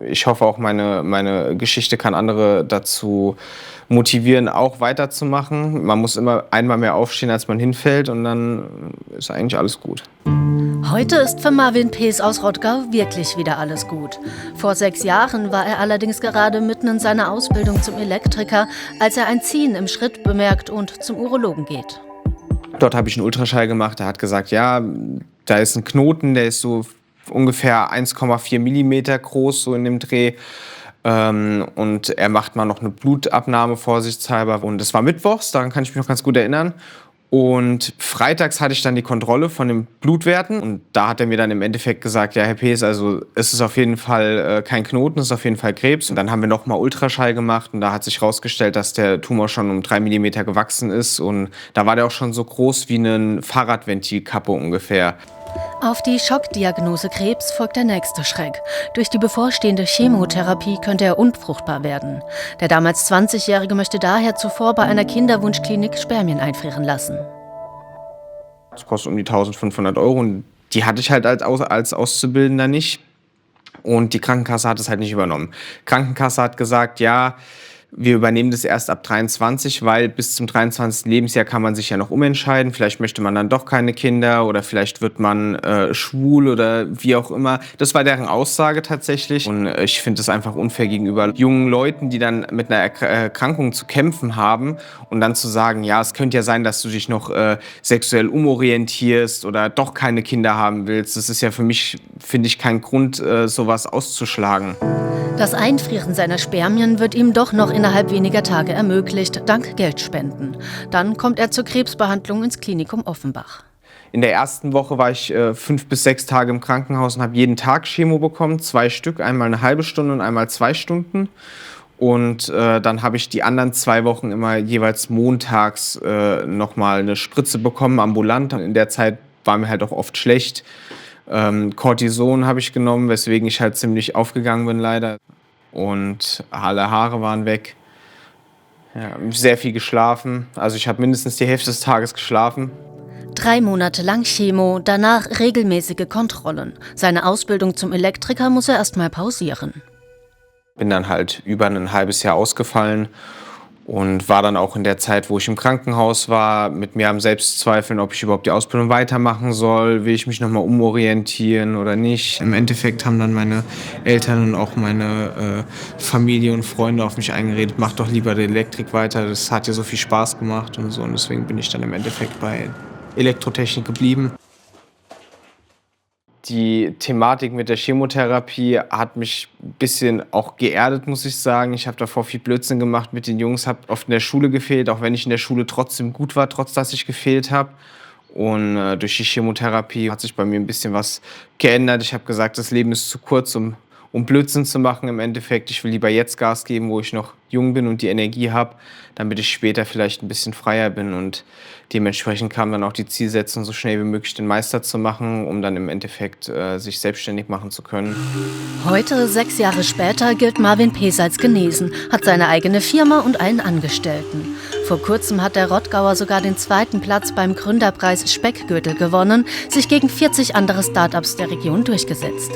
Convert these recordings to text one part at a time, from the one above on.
Ich hoffe auch, meine Geschichte kann andere dazu motivieren, auch weiterzumachen. Man muss immer einmal mehr aufstehen, als man hinfällt, und dann ist eigentlich alles gut. Heute ist für Marvin Pees aus Rottgau wirklich wieder alles gut. Vor 6 Jahren war er allerdings gerade mitten in seiner Ausbildung zum Elektriker, als er ein Ziehen im Schritt bemerkt und zum Urologen geht. Dort habe ich einen Ultraschall gemacht. Der hat gesagt, ja, da ist ein Knoten, der ist so ungefähr 1,4 Millimeter groß, so in dem Dreh. Und er macht mal noch eine Blutabnahme vorsichtshalber. Und das war mittwochs, daran kann ich mich noch ganz gut erinnern. Und freitags hatte ich dann die Kontrolle von den Blutwerten. Und da hat er mir dann im Endeffekt gesagt, ja, Herr Pees, also es ist auf jeden Fall kein Knoten, es ist auf jeden Fall Krebs. Und dann haben wir nochmal Ultraschall gemacht. Und da hat sich herausgestellt, dass der Tumor schon um 3 Millimeter gewachsen ist. Und da war der auch schon so groß wie eine Fahrradventilkappe ungefähr. Auf die Schockdiagnose Krebs folgt der nächste Schreck. Durch die bevorstehende Chemotherapie könnte er unfruchtbar werden. Der damals 20-Jährige möchte daher zuvor bei einer Kinderwunschklinik Spermien einfrieren lassen. Das kostet um die 1.500 Euro. Und die hatte ich halt als Auszubildender nicht. Und die Krankenkasse hat es halt nicht übernommen. Die Krankenkasse hat gesagt, ja, wir übernehmen das erst ab 23, weil bis zum 23. Lebensjahr kann man sich ja noch umentscheiden. Vielleicht möchte man dann doch keine Kinder oder vielleicht wird man schwul oder wie auch immer. Das war deren Aussage tatsächlich. Und ich finde es einfach unfair gegenüber jungen Leuten, die dann mit einer Erkrankung zu kämpfen haben, und dann zu sagen, ja, es könnte ja sein, dass du dich noch sexuell umorientierst oder doch keine Kinder haben willst. Das ist ja für mich, finde ich, kein Grund, sowas auszuschlagen. Das Einfrieren seiner Spermien wird ihm doch noch innerhalb weniger Tage ermöglicht, dank Geldspenden. Dann kommt er zur Krebsbehandlung ins Klinikum Offenbach. In der ersten Woche war ich 5 bis 6 Tage im Krankenhaus und habe jeden Tag Chemo bekommen, 2 Stück, einmal eine halbe Stunde und einmal 2 Stunden. Und dann habe ich die anderen 2 Wochen immer jeweils montags nochmal eine Spritze bekommen, ambulant. In der Zeit war mir halt auch oft schlecht. Cortison habe ich genommen, weswegen ich halt ziemlich aufgegangen bin leider. Und alle Haare waren weg. Ja, sehr viel geschlafen. Also ich habe mindestens die Hälfte des Tages geschlafen. 3 Monate lang Chemo, danach regelmäßige Kontrollen. Seine Ausbildung zum Elektriker muss er erst mal pausieren. Bin dann halt über ein halbes Jahr ausgefallen und war dann auch in der Zeit, wo ich im Krankenhaus war, mit mir am Selbstzweifeln, ob ich überhaupt die Ausbildung weitermachen soll, will ich mich nochmal umorientieren oder nicht. Im Endeffekt haben dann meine Eltern und auch meine Familie und Freunde auf mich eingeredet, mach doch lieber die Elektrik weiter, das hat ja so viel Spaß gemacht und so. Und deswegen bin ich dann im Endeffekt bei Elektrotechnik geblieben. Die Thematik mit der Chemotherapie hat mich ein bisschen auch geerdet, muss ich sagen. Ich habe davor viel Blödsinn gemacht mit den Jungs, habe oft in der Schule gefehlt, auch wenn ich in der Schule trotzdem gut war, trotz dass ich gefehlt habe. Und durch die Chemotherapie hat sich bei mir ein bisschen was geändert. Ich habe gesagt, das Leben ist zu kurz, um Blödsinn zu machen im Endeffekt. Ich will lieber jetzt Gas geben, wo ich noch jung bin und die Energie habe, damit ich später vielleicht ein bisschen freier bin. Und dementsprechend kam dann auch die Zielsetzung, so schnell wie möglich den Meister zu machen, um dann im Endeffekt sich selbstständig machen zu können. Heute, 6 Jahre später, gilt Marvin Pees als genesen, hat seine eigene Firma und einen Angestellten. Vor kurzem hat der Rottgauer sogar den 2. Platz beim Gründerpreis Speckgürtel gewonnen, sich gegen 40 andere Start-ups der Region durchgesetzt.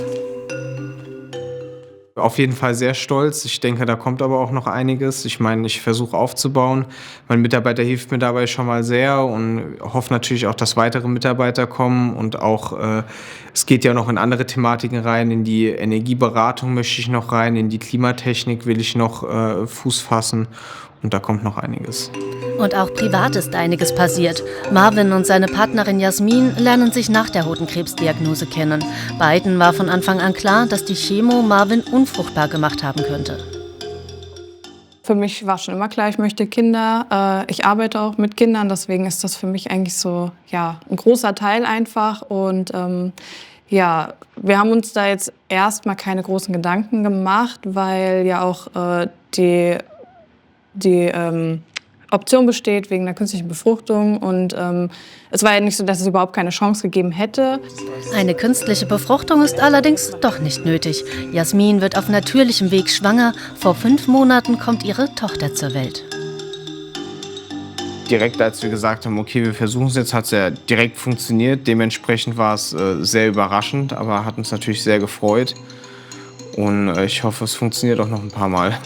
Auf jeden Fall sehr stolz. Ich denke, da kommt aber auch noch einiges. Ich meine, ich versuche aufzubauen. Mein Mitarbeiter hilft mir dabei schon mal sehr und hoffe natürlich auch, dass weitere Mitarbeiter kommen. Und auch, es geht ja noch in andere Thematiken rein. In die Energieberatung möchte ich noch rein, in die Klimatechnik will ich noch Fuß fassen. Und da kommt noch einiges. Und auch privat ist einiges passiert. Marvin und seine Partnerin Jasmin lernen sich nach der Hodenkrebsdiagnose kennen. Beiden war von Anfang an klar, dass die Chemo Marvin unfruchtbar gemacht haben könnte. Für mich war schon immer klar, ich möchte Kinder. Ich arbeite auch mit Kindern, deswegen ist das für mich eigentlich so, ja, ein großer Teil einfach. Und ja, wir haben uns da jetzt erstmal keine großen Gedanken gemacht, weil ja auch die Option besteht wegen der künstlichen Befruchtung. Und es war ja nicht so, dass es überhaupt keine Chance gegeben hätte. Eine künstliche Befruchtung ist allerdings doch nicht nötig. Jasmin wird auf natürlichem Weg schwanger. Vor 5 Monaten kommt ihre Tochter zur Welt. Direkt als wir gesagt haben, okay, wir versuchen es jetzt, hat es ja direkt funktioniert. Dementsprechend war es sehr überraschend, aber hat uns natürlich sehr gefreut. und ich hoffe, es funktioniert auch noch ein paar Mal.